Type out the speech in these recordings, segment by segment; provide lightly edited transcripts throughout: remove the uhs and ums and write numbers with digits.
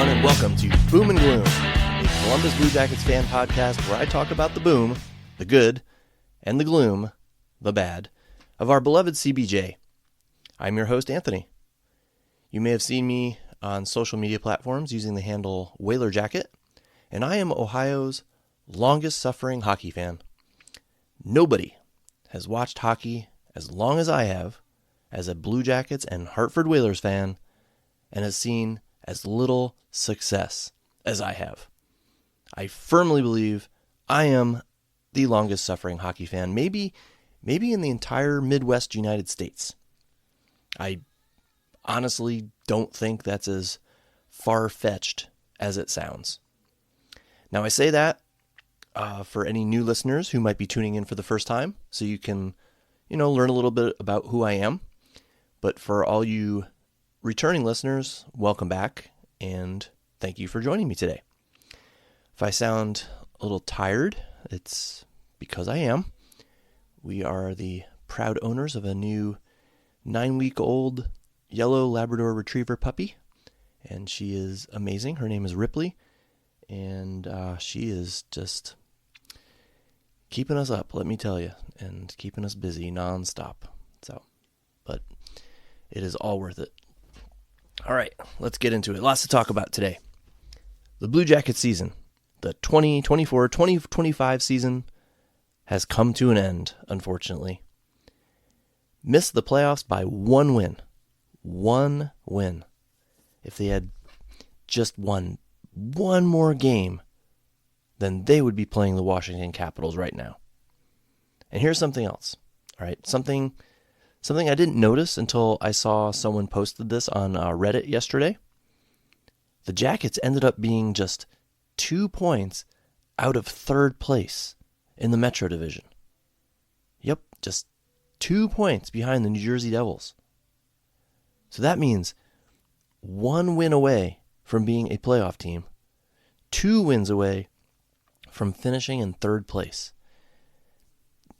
everyone, and welcome to Boom and Gloom, the Columbus Blue Jackets fan podcast where I talk about the boom, the good, and the gloom, the bad, of our beloved CBJ. I'm your host, Anthony. You may have seen me on social media platforms using the handle Whaler Jacket, and I am Ohio's longest-suffering hockey fan. Nobody has watched hockey as long as I have as a Blue Jackets and Hartford Whalers fan, and has seen as little success as I have. I firmly believe I am the longest suffering hockey fan, maybe in the entire Midwest United States. I honestly don't think that's as far-fetched as it sounds. Now I say that for any new listeners who might be tuning in for the first time, so you can, learn a little bit about who I am. But for all you returning listeners, welcome back, and thank you for joining me today. If I sound a little tired, it's because I am. We are the proud owners of a new 9-week-old yellow Labrador Retriever puppy, and she is amazing. Her name is Ripley, and she is just keeping us up, let me tell you, and keeping us busy nonstop. But it is all worth it. All right, let's get into it. Lots to talk about today. The Blue Jackets season, the 2024-2025 season, has come to an end, unfortunately. Missed the playoffs by one win. One win. If they had just won one more game, then they would be playing the Washington Capitals right now. And here's something else. All right, something I didn't notice until I saw someone posted this on Reddit yesterday. The Jackets ended up being just 2 points out of third place in the Metro Division. Yep, just 2 points behind the New Jersey Devils. So that means 1 win away from being a playoff team, 2 wins away from finishing in third place.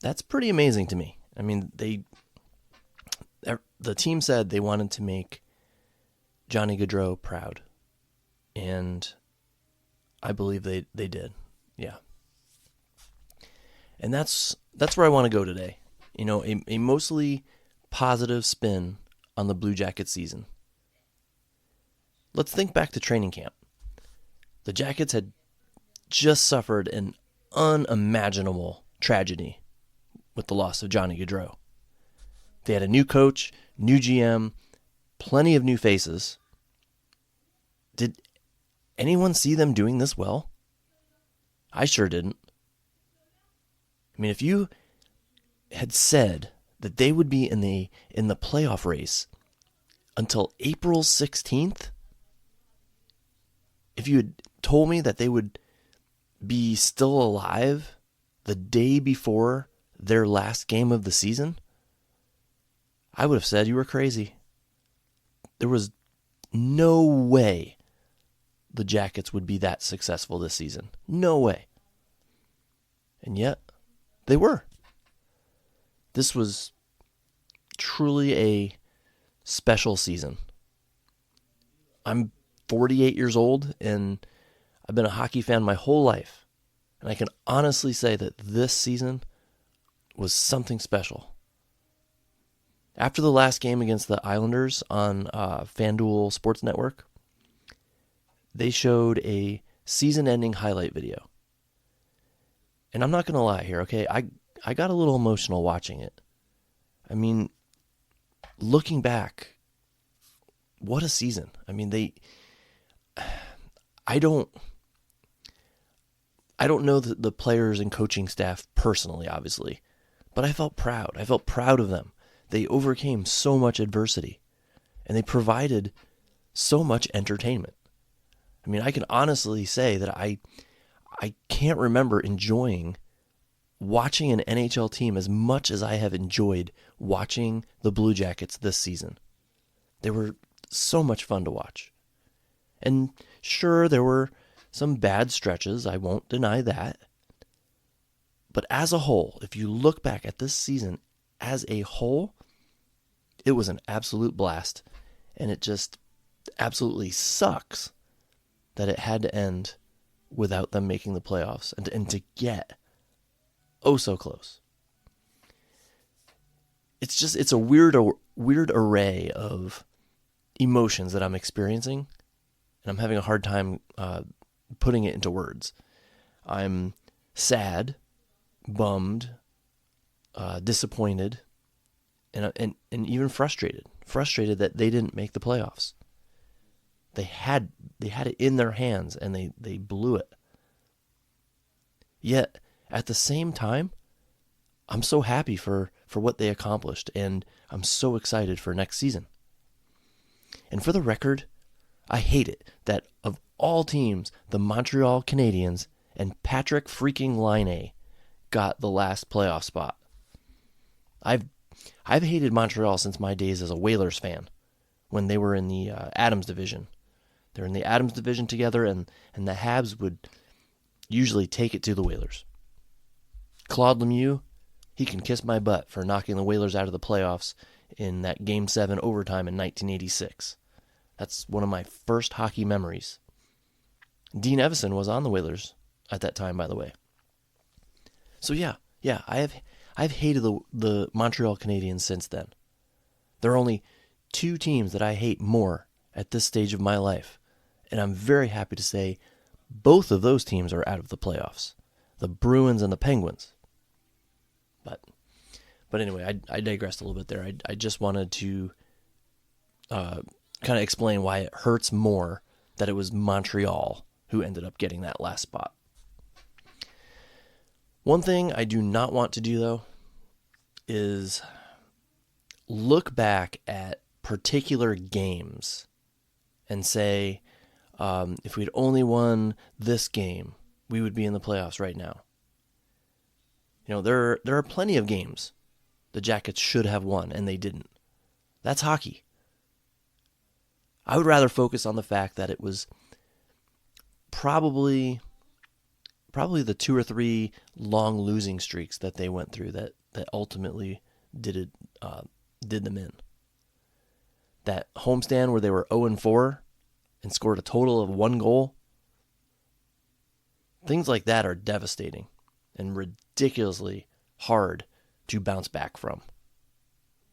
That's pretty amazing to me. I mean, the team said they wanted to make Johnny Gaudreau proud, and I believe they did. Yeah. And that's where I want to go today. A mostly positive spin on the Blue Jackets season. Let's think back to training camp. The Jackets had just suffered an unimaginable tragedy with the loss of Johnny Gaudreau. They had a new coach, new GM, plenty of new faces. Did anyone see them doing this well? I sure didn't. I mean, if you had said that they would be in the playoff race until April 16th, if you had told me that they would be still alive the day before their last game of the season, I would have said you were crazy. There was no way the Jackets would be that successful this season. No way. And yet, they were. This was truly a special season. I'm 48 years old, and I've been a hockey fan my whole life. And I can honestly say that this season was something special. After the last game against the Islanders on FanDuel Sports Network, they showed a season-ending highlight video. And I'm not going to lie here, okay? I got a little emotional watching it. I mean, looking back, what a season. I mean, I don't know the players and coaching staff personally, obviously, but I felt proud. I felt proud of them. They overcame so much adversity, and they provided so much entertainment. I mean, I can honestly say that I can't remember enjoying watching an NHL team as much as I have enjoyed watching the Blue Jackets this season. They were so much fun to watch. And sure, there were some bad stretches, I won't deny that. But as a whole, if you look back at this season as a whole, it was an absolute blast. And it just absolutely sucks that it had to end without them making the playoffs and to get oh so close. It's a weird array of emotions that I'm experiencing, and I'm having a hard time putting it into words. I'm sad, bummed, disappointed, and even frustrated that they didn't make the playoffs. They had it in their hands, and they blew it. Yet at the same time, I'm so happy for what they accomplished, and I'm so excited for next season. And for the record, I hate it that of all teams, the Montreal Canadiens and Patrick freaking Laine got the last playoff spot. I've hated Montreal since my days as a Whalers fan, when they were in the Adams division. They're in the Adams division together, and the Habs would usually take it to the Whalers. Claude Lemieux, he can kiss my butt for knocking the Whalers out of the playoffs in that Game 7 overtime in 1986. That's one of my first hockey memories. Dean Evason was on the Whalers at that time, by the way. So yeah, I've hated the Montreal Canadiens since then. There are only two teams that I hate more at this stage of my life, and I'm very happy to say both of those teams are out of the playoffs, the Bruins and the Penguins. But anyway, I digressed a little bit there. I just wanted to kind of explain why it hurts more that it was Montreal who ended up getting that last spot. One thing I do not want to do, though, is look back at particular games and say, if we'd only won this game, we would be in the playoffs right now. You know, there are plenty of games the Jackets should have won, and they didn't. That's hockey. I would rather focus on the fact that it was probably the 2 or 3 long losing streaks that they went through that ultimately did them in. That homestand where they were 0-4 and scored a total of 1 goal. Things like that are devastating and ridiculously hard to bounce back from.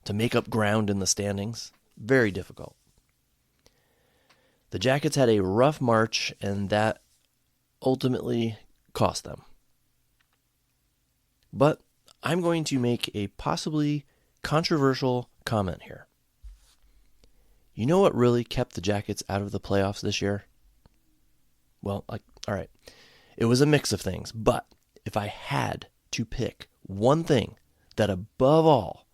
To make up ground in the standings, very difficult. The Jackets had a rough March, and that ultimately cost them. But I'm going to make a possibly controversial comment here. You know what really kept the Jackets out of the playoffs this year? Well, all right. It was a mix of things, but if I had to pick one thing that above all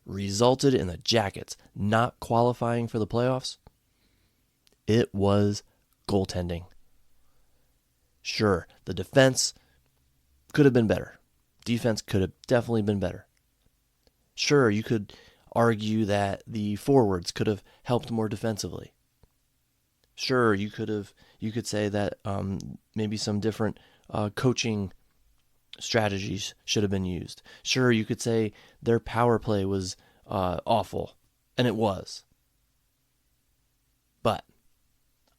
resulted in the Jackets not qualifying for the playoffs, it was goaltending. Sure, the defense could have been better. Defense could have definitely been better. Sure, you could argue that the forwards could have helped more defensively. Sure, you could say that maybe some different coaching strategies should have been used. Sure, you could say their power play was awful, and it was. But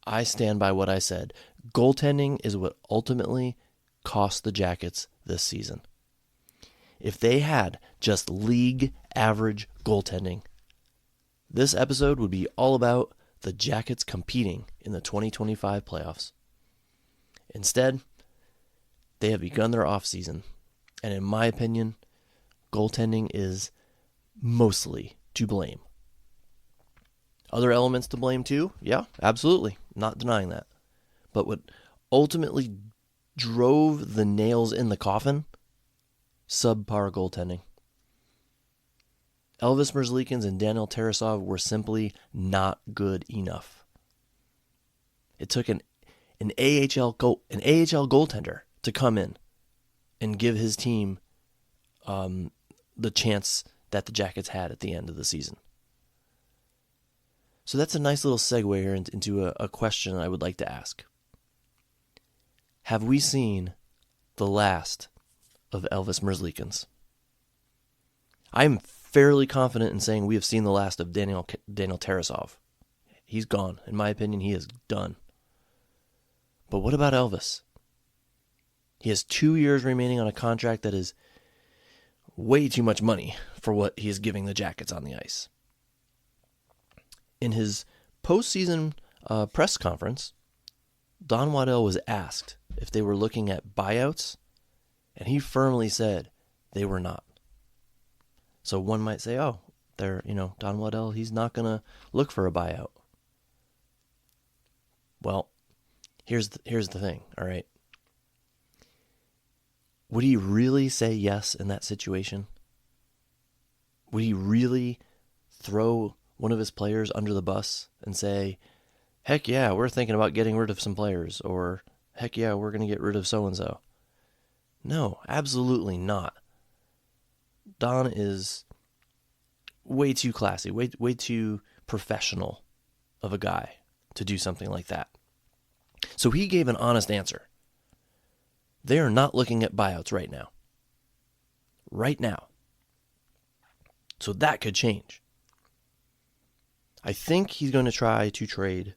I stand by what I said. Goaltending is what ultimately cost the Jackets this season. If they had just league average goaltending, this episode would be all about the Jackets competing in the 2025 playoffs. Instead, they have begun their offseason, and in my opinion, goaltending is mostly to blame. Other elements to blame too? Yeah, absolutely. Not denying that. But what ultimately drove the nails in the coffin? Subpar goaltending. Elvis Merzlikins and Daniel Tarasov were simply not good enough. It took an AHL goaltender to come in and give his team the chance that the Jackets had at the end of the season. So that's a nice little segue here into a question I would like to ask. Have we seen the last of Elvis Merzlikins? I'm fairly confident in saying we have seen the last of Daniel Tarasov. He's gone. In my opinion, he is done. But what about Elvis? He has 2 years remaining on a contract that is way too much money for what he is giving the Jackets on the ice. In his postseason press conference, Don Waddell was asked if they were looking at buyouts, and he firmly said they were not. So one might say, oh, Don Waddell, he's not going to look for a buyout. Well, here's the thing, all right? Would he really say yes in that situation? Would he really throw one of his players under the bus and say, heck yeah, we're thinking about getting rid of some players, or heck yeah, we're going to get rid of so-and-so? No, absolutely not. Don is way too classy, way too professional of a guy to do something like that. So he gave an honest answer. They are not looking at buyouts right now. Right now. So that could change. I think he's going to try to trade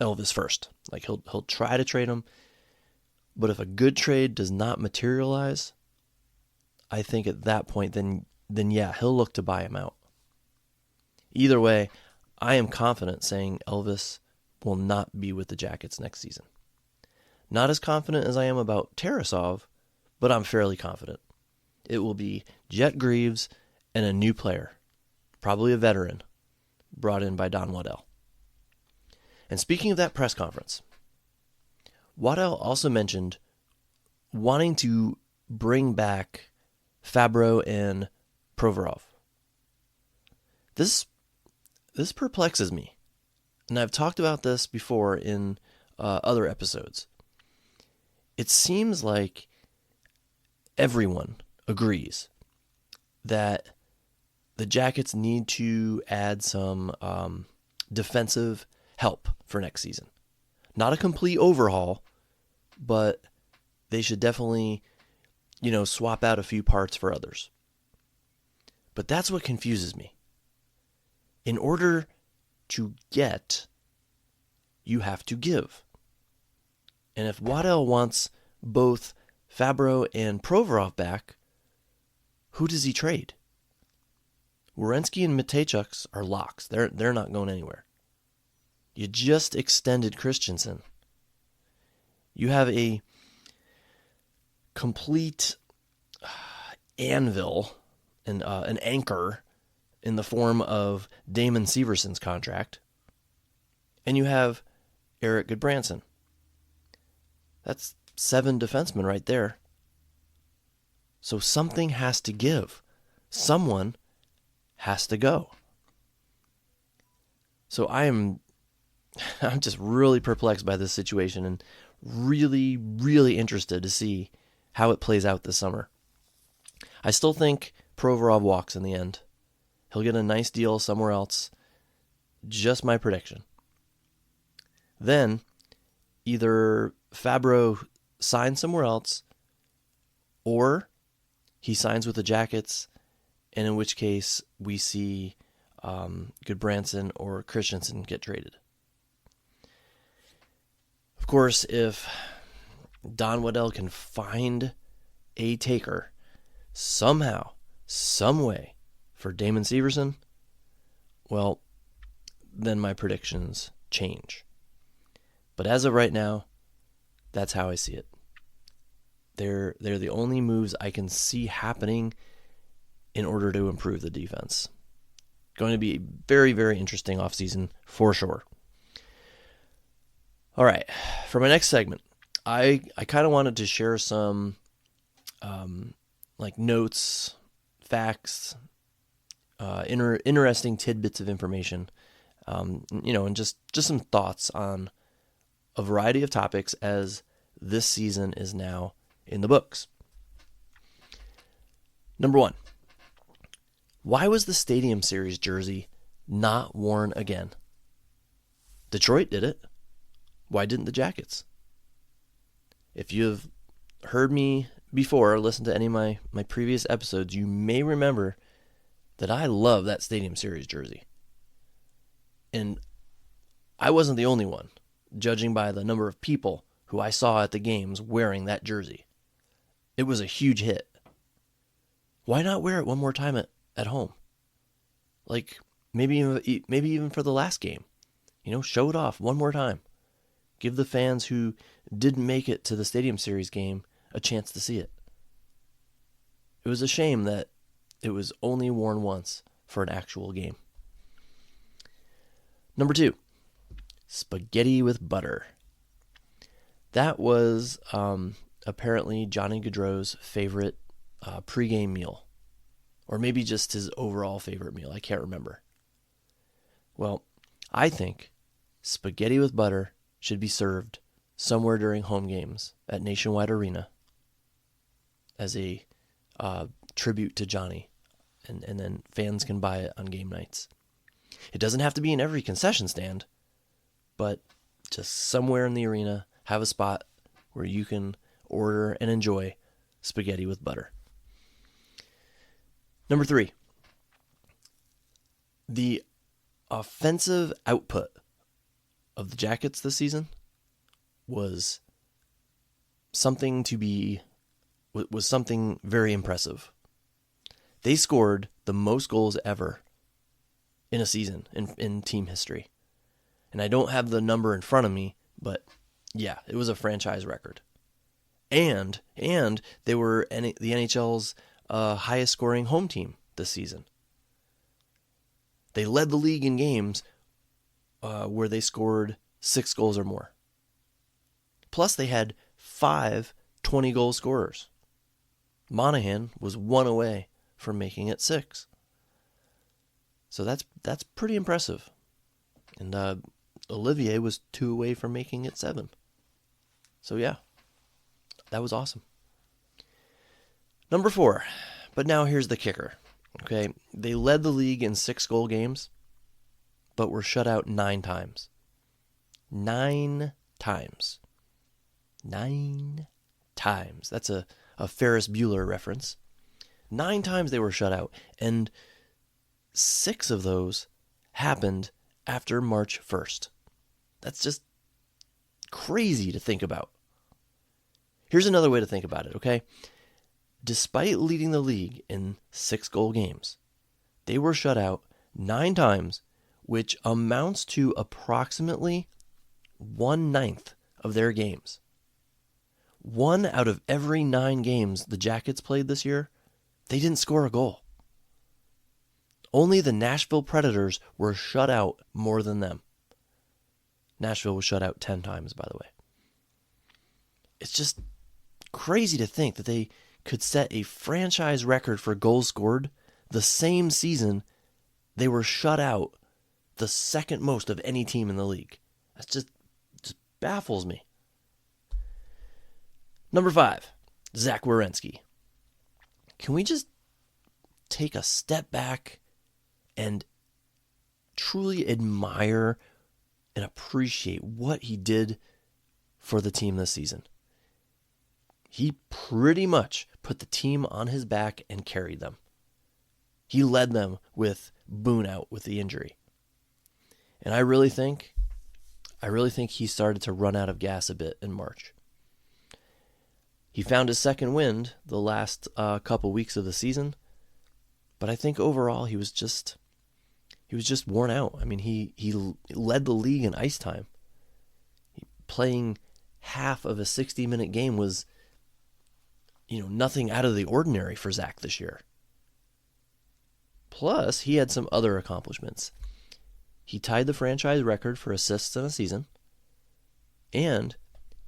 Elvis first. Like he'll try to trade him, but if a good trade does not materialize, I think at that point then yeah, he'll look to buy him out. Either way, I am confident saying Elvis will not be with the Jackets next season. Not as confident as I am about Tarasov, but I'm fairly confident. It will be Jet Greaves and a new player, probably a veteran, brought in by Don Waddell. And speaking of that press conference, Waddell also mentioned wanting to bring back Fabro and Provorov. This perplexes me, and I've talked about this before in other episodes. It seems like everyone agrees that the Jackets need to add some defensive help for next season. Not a complete overhaul, but they should definitely, swap out a few parts for others. But that's what confuses me. In order to get, you have to give. And if Waddell wants both Fabro and Provorov back, who does he trade? Werenski and Matejchuk are locks. They're not going anywhere. You just extended Christensen. You have a complete anvil and an anchor in the form of Damon Severson's contract. And you have Erik Goodbranson. That's 7 defensemen right there. So something has to give. Someone has to go. So I'm just really perplexed by this situation and really, really interested to see how it plays out this summer. I still think Provorov walks in the end. He'll get a nice deal somewhere else. Just my prediction. Then, either Fabro signs somewhere else, or he signs with the Jackets, and in which case we see Goodbranson or Christensen get traded. Of course, if Don Waddell can find a taker somehow, some way for Damon Severson, well, then my predictions change. But as of right now, that's how I see it. They're the only moves I can see happening in order to improve the defense. Going to be a very, very interesting offseason for sure. All right, for my next segment, I kind of wanted to share some notes, facts, interesting tidbits of information, and just some thoughts on a variety of topics as this season is now in the books. Number 1, why was the Stadium Series jersey not worn again? Detroit did it. Why didn't the Jackets? If you've heard me before or listened to any of my previous episodes, you may remember that I love that Stadium Series jersey. And I wasn't the only one judging by the number of people who I saw at the games wearing that jersey. It was a huge hit. Why not wear it one more time at home? Like, maybe even for the last game. Show it off one more time. Give the fans who didn't make it to the Stadium Series game a chance to see it. It was a shame that it was only worn once for an actual game. Number 2, spaghetti with butter. That was apparently Johnny Gaudreau's favorite pregame meal. Or maybe just his overall favorite meal. I can't remember. Well, I think spaghetti with butter should be served somewhere during home games at Nationwide Arena as a tribute to Johnny, and then fans can buy it on game nights. It doesn't have to be in every concession stand, but just somewhere in the arena, have a spot where you can order and enjoy spaghetti with butter. Number 3, the offensive output of the Jackets this season was something very impressive. They scored the most goals ever in a season in team history. And I don't have the number in front of me, but yeah, it was a franchise record. And they were the NHL's highest scoring home team this season. They led the league in games where they scored 6 goals or more. Plus, they had 5 20-goal scorers. Monahan was 1 away from making it 6. So that's pretty impressive. And Olivier was 2 away from making it 7. So yeah, that was awesome. Number 4, but now here's the kicker. Okay, they led the league in 6-goal games, but were shut out 9 times. 9 times. 9 times. That's a Ferris Bueller reference. 9 times they were shut out, and 6 of those happened after March 1st. That's just crazy to think about. Here's another way to think about it, okay? Despite leading the league in 6-goal games, they were shut out 9 times, which amounts to approximately 1/9 of their games. 1 out of every 9 games the Jackets played this year, they didn't score a goal. Only the Nashville Predators were shut out more than them. Nashville was shut out 10 times, by the way. It's just crazy to think that they could set a franchise record for goals scored the same season they were shut out the second most of any team in the league. That just baffles me. Number 5, Zach Werenski. Can we just take a step back and truly admire and appreciate what he did for the team this season? He pretty much put the team on his back and carried them. He led them with Boone out with the injury. And I really think he started to run out of gas a bit in March. He found his second wind the last couple weeks of the season, but I think overall he was just worn out. I mean, he led the league in ice time. Playing half of a 60-minute game was nothing out of the ordinary for Zach this year. Plus, he had some other accomplishments. He tied the franchise record for assists in a season, and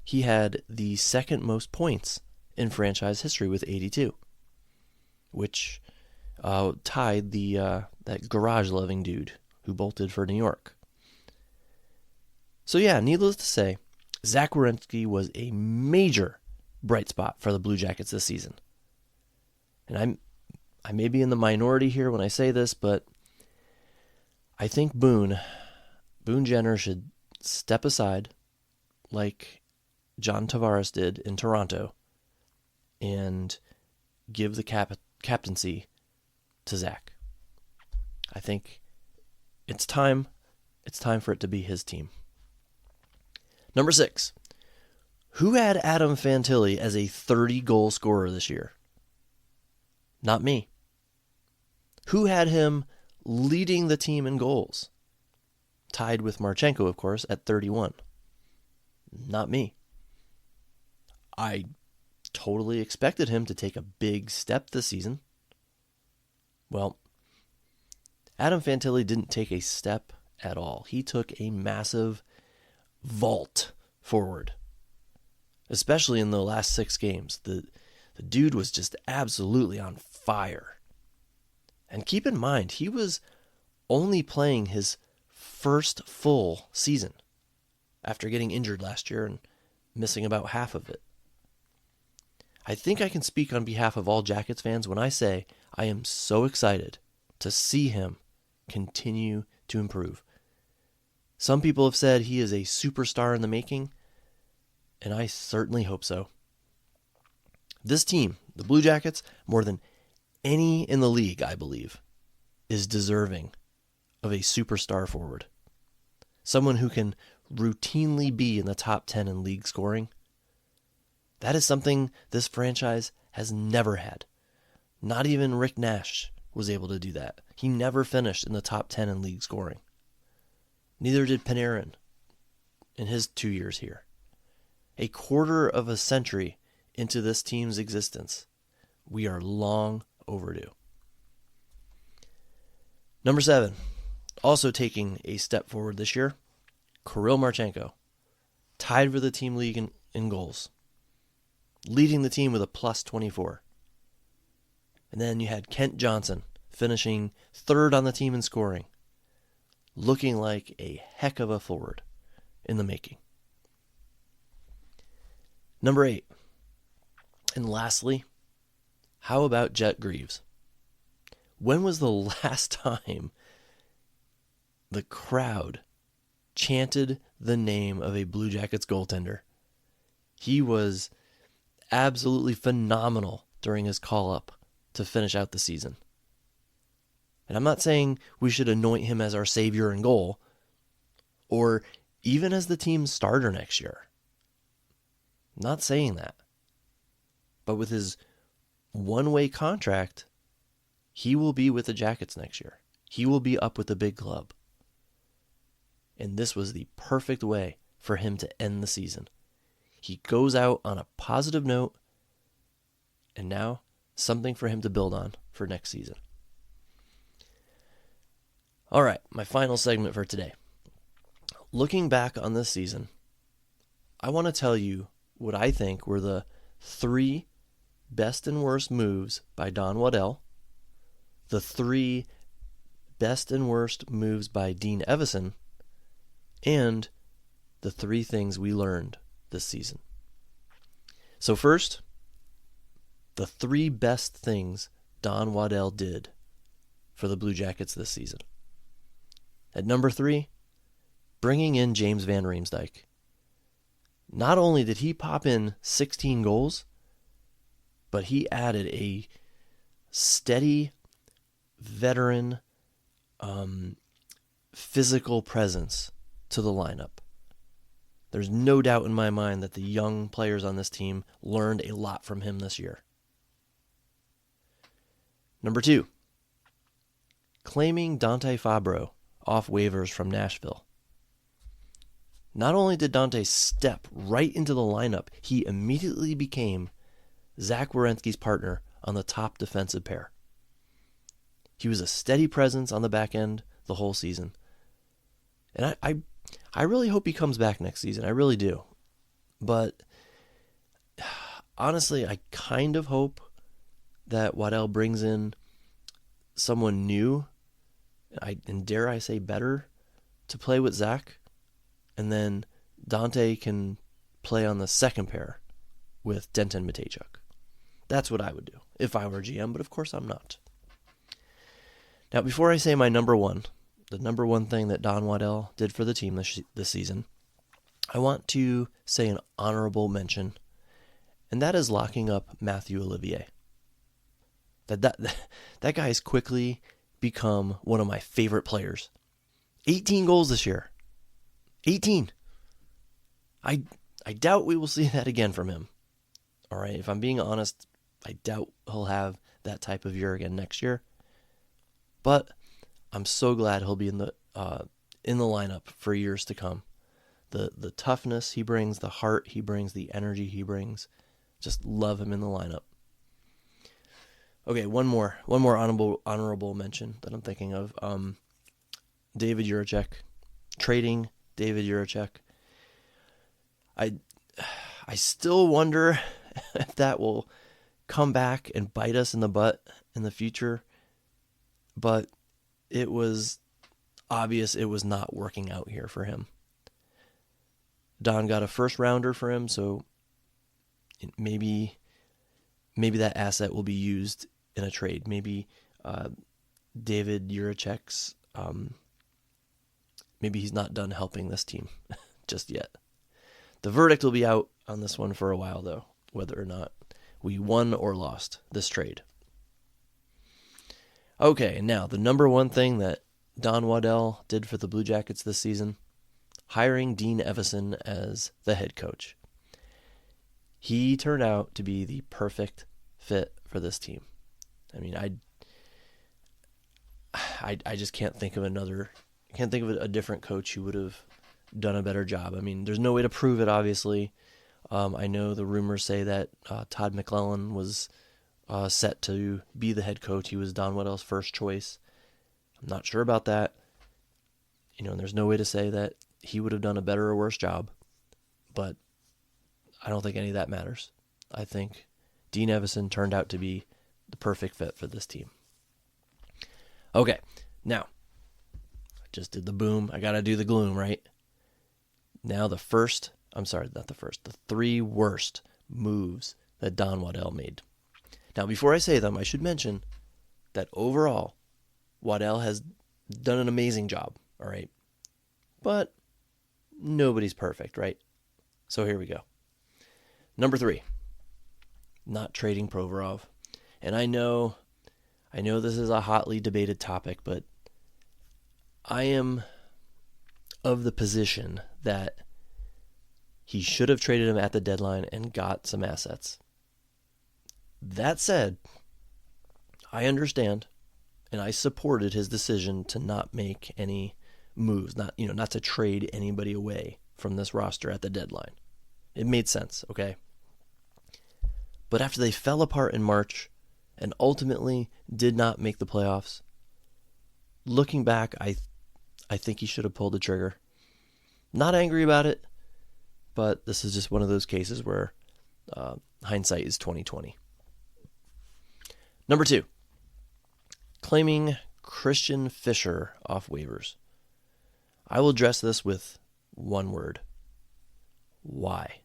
he had the second most points in franchise history with 82, which tied that garage-loving dude who bolted for New York. So yeah, needless to say, Zach Werenski was a major bright spot for the Blue Jackets this season. And I may be in the minority here when I say this, but I think Boone Jenner should step aside like John Tavares did in Toronto and give the captaincy to Zach. I think it's time for it to be his team. Number 6. Who had Adam Fantilli as a 30-goal scorer this year? Not me. Who had him leading the team in goals? Tied with Marchenko, of course, at 31. Not me. I totally expected him to take a big step this season. Well, Adam Fantilli didn't take a step at all. He took a massive vault forward, especially in the last 6 games. The dude was just absolutely on fire. And keep in mind, he was only playing his first full season after getting injured last year and missing about half of it. I think I can speak on behalf of all Jackets fans when I say I am so excited to see him continue to improve. Some people have said he is a superstar in the making, and I certainly hope so. This team, the Blue Jackets, more than any in the league, I believe, is deserving of a superstar forward. Someone who can routinely be in the top 10 in league scoring. That is something this franchise has never had. Not even Rick Nash was able to do that. He never finished in the top 10 in league scoring. Neither did Panarin in his 2 years here. A quarter of a century into this team's existence, we are long overdue. Number 7, also taking a step forward this year, Kirill Marchenko, tied for the team league in goals, leading the team with a plus 24. And then you had Kent Johnson finishing 3rd on the team in scoring, looking like a heck of a forward in the making. Number 8, and lastly, how about Jet Greaves? When was the last time the crowd chanted the name of a Blue Jackets goaltender? He was absolutely phenomenal during his call-up to finish out the season. And I'm not saying we should anoint him as our savior in goal, or even as the team's starter next year. I'm not saying that. But with his one-way contract, he will be with the Jackets next year. He will be up with the big club. And this was the perfect way for him to end the season. He goes out on a positive note, and now something for him to build on for next season. All right, my final segment for today. Looking back on this season, I want to tell you what I think were the 3 best and worst moves by Don Waddell, the 3 best and worst moves by Dean Evason, and the 3 things we learned this season. So first, the 3 best things Don Waddell did for the Blue Jackets this season. At number 3, bringing in James Van Riemsdyk. Not only did he pop in 16 goals, but he added a steady, veteran, physical presence to the lineup. There's no doubt in my mind that the young players on this team learned a lot from him this year. Number 2, claiming Dante Fabro off waivers from Nashville. Not only did Dante step right into the lineup, he immediately became Zach Werenski's partner on the top defensive pair. He was a steady presence on the back end the whole season. And I really hope he comes back next season. I really do. But honestly, I kind of hope that Waddell brings in someone new, and dare I say better, to play with Zach. And then Dante can play on the second pair with Denton Matejchuk. That's what I would do if I were GM, but of course I'm not. Now, before I say my number 1, the number 1 thing that Don Waddell did for the team this season, I want to say an honorable mention, and that is locking up Matthew Olivier. That guy has quickly become one of my favorite players. 18 goals this year. 18. I doubt we will see that again from him. All right, if I'm being honest, I doubt he'll have that type of year again next year. But I'm so glad he'll be in the lineup for years to come. The toughness he brings, the heart he brings, the energy he brings, just love him in the lineup. Okay, one more honorable mention that I'm thinking of. David Jiricek, trading David Jiricek. I still wonder if that will come back and bite us in the butt in the future, but it was obvious it was not working out here for him. Don got a first rounder for him, so maybe that asset will be used in a trade. Maybe David Jiricek's maybe he's not done helping this team just yet. The verdict will be out on this one for a while, though, whether or not we won or lost this trade. Okay, and now the number one thing that Don Waddell did for the Blue Jackets this season, hiring Dean Evason as the head coach. He turned out to be the perfect fit for this team. I mean, I just can't think of a different coach who would have done a better job. I mean, there's no way to prove it, obviously. I know the rumors say that Todd McClellan was set to be the head coach. He was Don Waddell's first choice. I'm not sure about that. There's no way to say that he would have done a better or worse job. But I don't think any of that matters. I think Dean Evason turned out to be the perfect fit for this team. Okay, now, I just did the boom. I got to do the gloom, right? Now the three worst moves that Don Waddell made. Now, before I say them, I should mention that overall, Waddell has done an amazing job, all right? But nobody's perfect, right? So here we go. Number 3, not trading Provorov. And I know this is a hotly debated topic, but I am of the position that he should have traded him at the deadline and got some assets. That said, I understand and I supported his decision to not make any moves, not to trade anybody away from this roster at the deadline. It made sense, okay? But after they fell apart in March and ultimately did not make the playoffs, looking back, I think he should have pulled the trigger. Not angry about it, but this is just one of those cases where hindsight is 20/20. Number 2, claiming Christian Fischer off waivers. I will address this with one word. Why?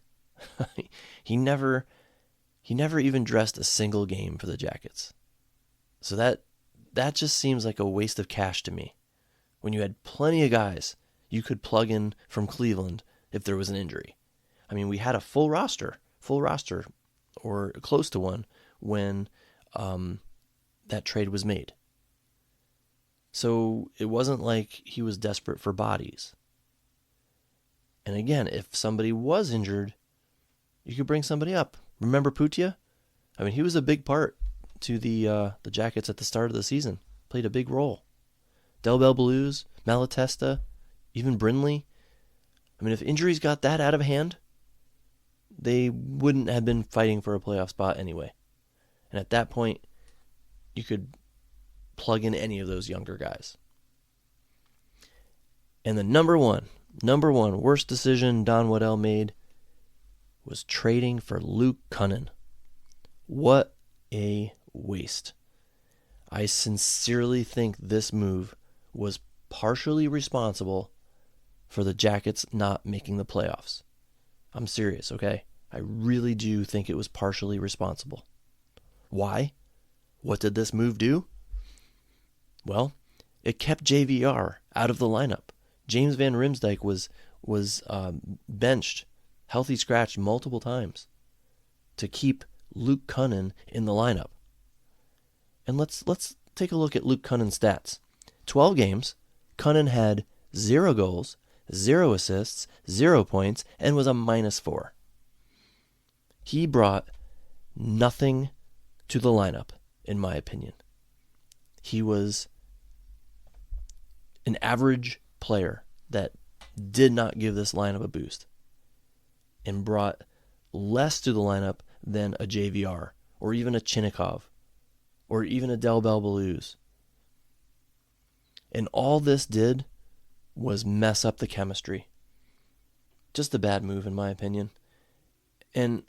He never even dressed a single game for the Jackets. So that just seems like a waste of cash to me. When you had plenty of guys you could plug in from Cleveland if there was an injury. I mean, we had a full roster, or close to one, when that trade was made. So it wasn't like he was desperate for bodies. And again, if somebody was injured, you could bring somebody up. Remember Putia? I mean, he was a big part to the Jackets at the start of the season. Played a big role. Del Bel Blues, Malatesta, even Brindley. I mean, if injuries got that out of hand, they wouldn't have been fighting for a playoff spot anyway. And at that point, you could plug in any of those younger guys. And the number one worst decision Don Waddell made was trading for Luke Kunin. What a waste. I sincerely think this move was partially responsible for the Jackets not making the playoffs. I'm serious, okay? I really do think it was partially responsible. Why? What did this move do? Well, it kept JVR out of the lineup. James Van Riemsdyk was benched, healthy scratched multiple times to keep Luke Kunin in the lineup. And let's take a look at Luke Kunin's stats. 12 games, Kunin had 0 goals, 0 assists, 0 points, and was a -4. He brought nothing to the lineup, in my opinion. He was an average player that did not give this lineup a boost and brought less to the lineup than a JVR or even a Chinnikov or even a Del Belbaluz. And all this did was mess up the chemistry. Just a bad move, in my opinion. And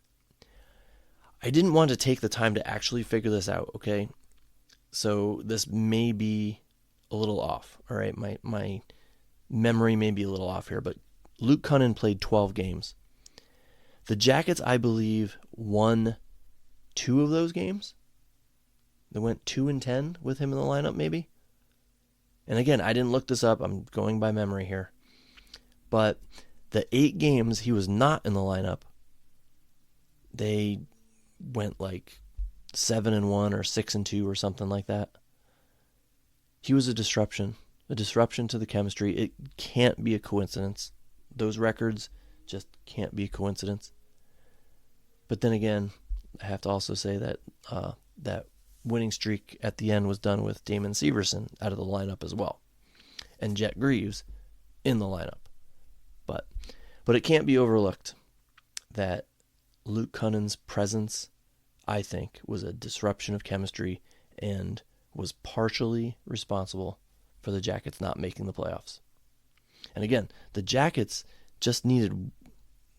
I didn't want to take the time to actually figure this out, okay? So this may be a little off, all right? My memory may be a little off here, but Luke Kunin played 12 games. The Jackets, I believe, won 2 of those games. They went 2-10 with him in the lineup, maybe. And again, I didn't look this up. I'm going by memory here. But the 8 games he was not in the lineup, they went like 7-1 or 6-2 or something like that. He was a disruption to the chemistry. It can't be a coincidence. Those records just can't be a coincidence. But then again, I have to also say that that winning streak at the end was done with Damon Severson out of the lineup as well, and Jet Greaves in the lineup. But it can't be overlooked that Luke Kunin's presence, I think, was a disruption of chemistry and was partially responsible for the Jackets not making the playoffs. And again, the Jackets just needed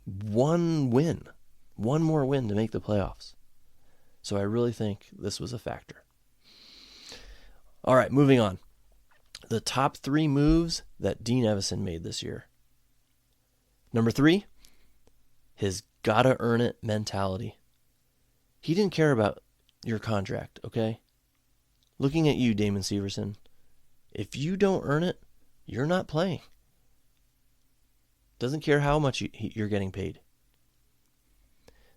one more win to make the playoffs. So I really think this was a factor. All right, moving on. The top 3 moves that Dean Evason made this year. Number 3, his gotta earn it mentality. He didn't care about your contract, okay? Looking at you, Damon Severson, if you don't earn it, you're not playing. Doesn't care how much you're getting paid.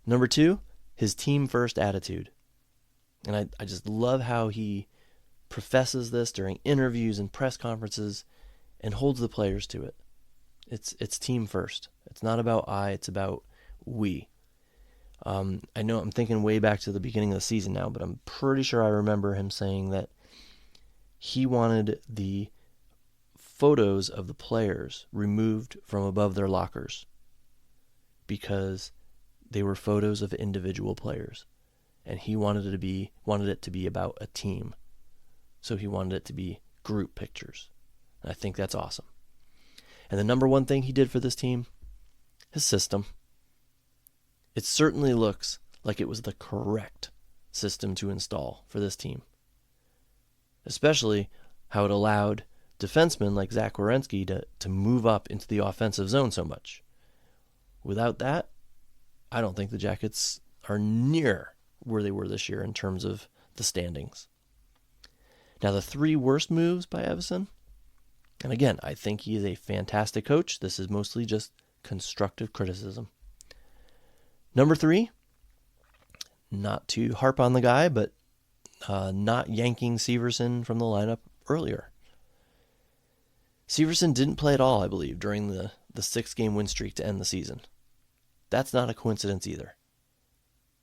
Number 2, his team-first attitude. And I just love how he professes this during interviews and press conferences and holds the players to it. It's team first. It's not about I, it's about we. I know I'm thinking way back to the beginning of the season now, but I'm pretty sure I remember him saying that he wanted the photos of the players removed from above their lockers because they were photos of individual players, and he wanted it to be about a team. So he wanted it to be group pictures. And I think that's awesome. And the number one thing he did for this team, his system. It certainly looks like it was the correct system to install for this team. Especially how it allowed defensemen like Zach Werenski to move up into the offensive zone so much. Without that, I don't think the Jackets are near where they were this year in terms of the standings. Now, the 3 worst moves by Evason, and again, I think he is a fantastic coach. This is mostly just constructive criticism. Number 3, not to harp on the guy, but not yanking Severson from the lineup earlier. Severson didn't play at all, I believe, during the 6-game win streak to end the season. That's not a coincidence either.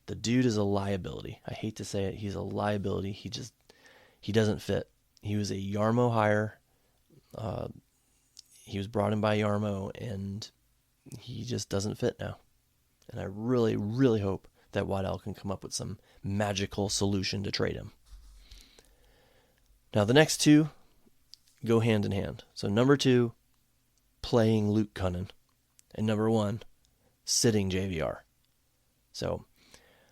The dude is a liability. I hate to say it. He's a liability. He doesn't fit. He was a Yarmo hire. He was brought in by Yarmo, and he just doesn't fit now. And I really, really hope that Waddell can come up with some magical solution to trade him. Now, the next 2 go hand in hand. So number 2, playing Luke Kunin. And number 1, sitting JVR. So,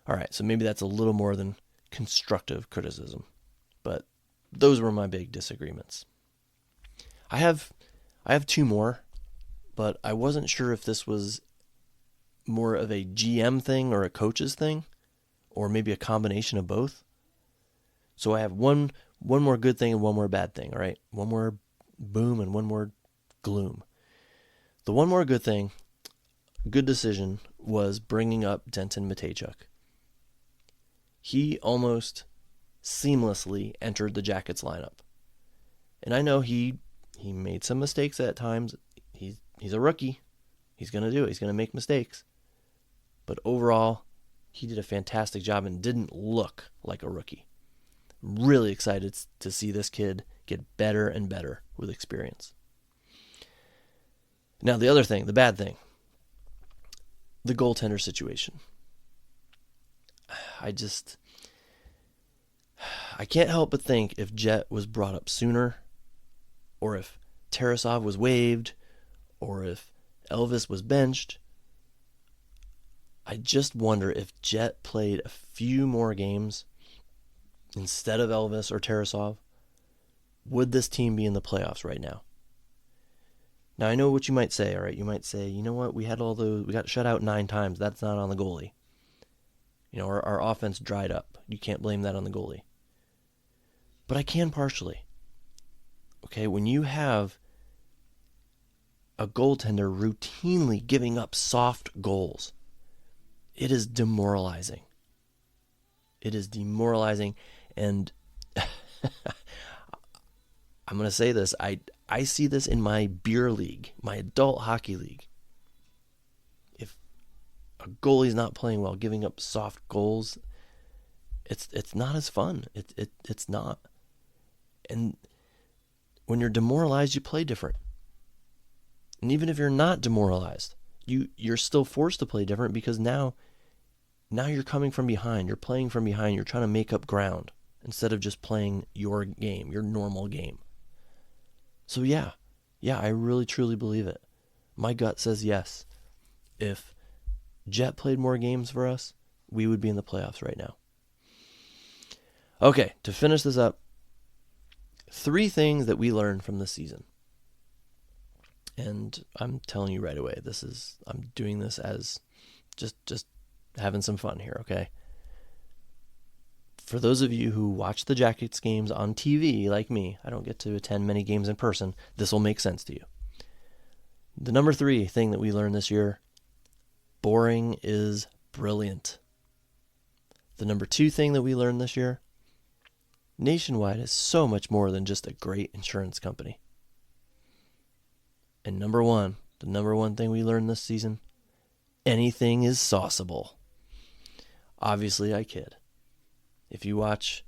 all right, so maybe that's a little more than constructive criticism. But those were my big disagreements. I have 2 more, but I wasn't sure if this was more of a GM thing or a coach's thing, or maybe a combination of both. So I have one more good thing and one more bad thing, all right? One more boom and one more gloom. The one more good thing, good decision, was bringing up Denton Matejchuk. He almost seamlessly entered the Jackets lineup. And I know he made some mistakes at times. He's a rookie. He's going to do it. He's going to make mistakes. But overall, he did a fantastic job and didn't look like a rookie. I'm really excited to see this kid get better and better with experience. Now, the other thing, the bad thing, the goaltender situation. I can't help but think if Jet was brought up sooner, or if Tarasov was waived, or if Elvis was benched, I just wonder if Jet played a few more games instead of Elvis or Tarasov, would this team be in the playoffs right now? Now, I know what you might say, all right? You might say, you know what, we got shut out 9 times. That's not on the goalie. Our offense dried up. You can't blame that on the goalie. But I can partially. Okay, when you have a goaltender routinely giving up soft goals, it is demoralizing. It is demoralizing, and I'm going to say this. I see this in my beer league, my adult hockey league. If a goalie's not playing well, giving up soft goals, it's not as fun. It's not. And when you're demoralized, you play different. And even if you're not demoralized, you're still forced to play different because now you're coming from behind. You're playing from behind. You're trying to make up ground instead of just playing your game, your normal game. So yeah, I really truly believe it. My gut says yes. If Jet played more games for us, we would be in the playoffs right now. Okay, to finish this up, 3 things that we learned from this season. And I'm telling you right away, I'm doing this as just having some fun here, okay? For those of you who watch the Jackets games on TV, like me, I don't get to attend many games in person, this will make sense to you. The number 3 thing that we learned this year, boring is brilliant. The number 2 thing that we learned this year, Nationwide is so much more than just a great insurance company. And the number 1 thing we learned this season, anything is sauceable. Obviously, I kid. If you watch,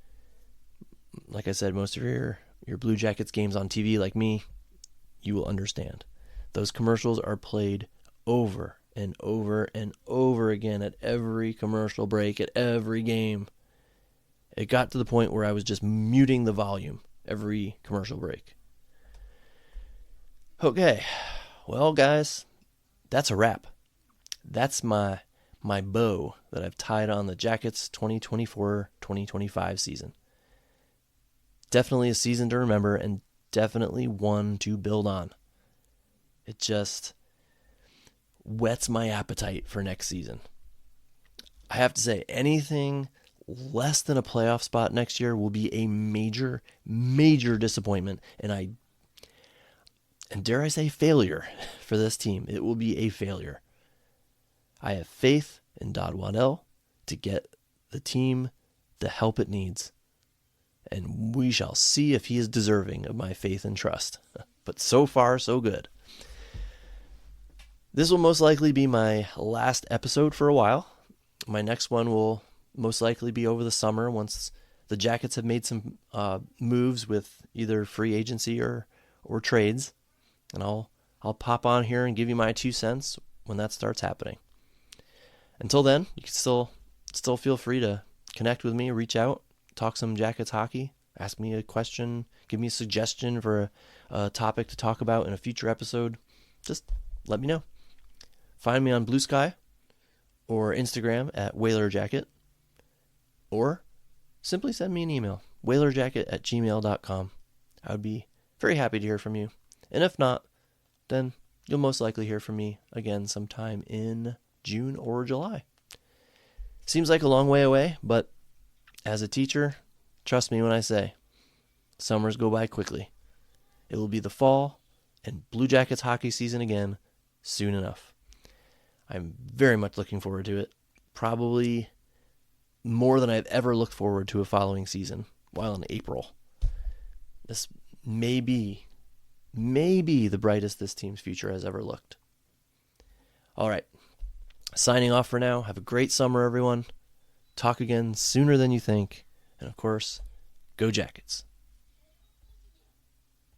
like I said, most of your Blue Jackets games on TV like me, you will understand. Those commercials are played over and over and over again at every commercial break, at every game. It got to the point where I was just muting the volume every commercial break. Okay, well, guys, that's a wrap. That's my bow that I've tied on the Jackets 2024-2025 season. Definitely a season to remember and definitely one to build on. It just whets my appetite for next season. I have to say, anything less than a playoff spot next year will be a major, major disappointment, and dare I say failure for this team. It will be a failure. I have faith in Don Waddell to get the team the help it needs, and we shall see if he is deserving of my faith and trust. But so far, so good. This will most likely be my last episode for a while. My next one will most likely be over the summer once the Jackets have made some moves with either free agency or trades. And I'll pop on here and give you my 2 cents when that starts happening. Until then, you can still feel free to connect with me, reach out, talk some Jackets hockey, ask me a question, give me a suggestion for a topic to talk about in a future episode. Just let me know. Find me on Blue Sky or Instagram at WhalerJacket, or simply send me an email, whalerjacket@gmail.com. I would be very happy to hear from you. And if not, then you'll most likely hear from me again sometime in June or July. Seems like a long way away, but as a teacher, trust me when I say, summers go by quickly. It will be the fall and Blue Jackets hockey season again soon enough. I'm very much looking forward to it. Probably more than I've ever looked forward to a following season while in April. This may be maybe the brightest this team's future has ever looked. All right. Signing off for now. Have a great summer, everyone. Talk again sooner than you think. And of course, go Jackets.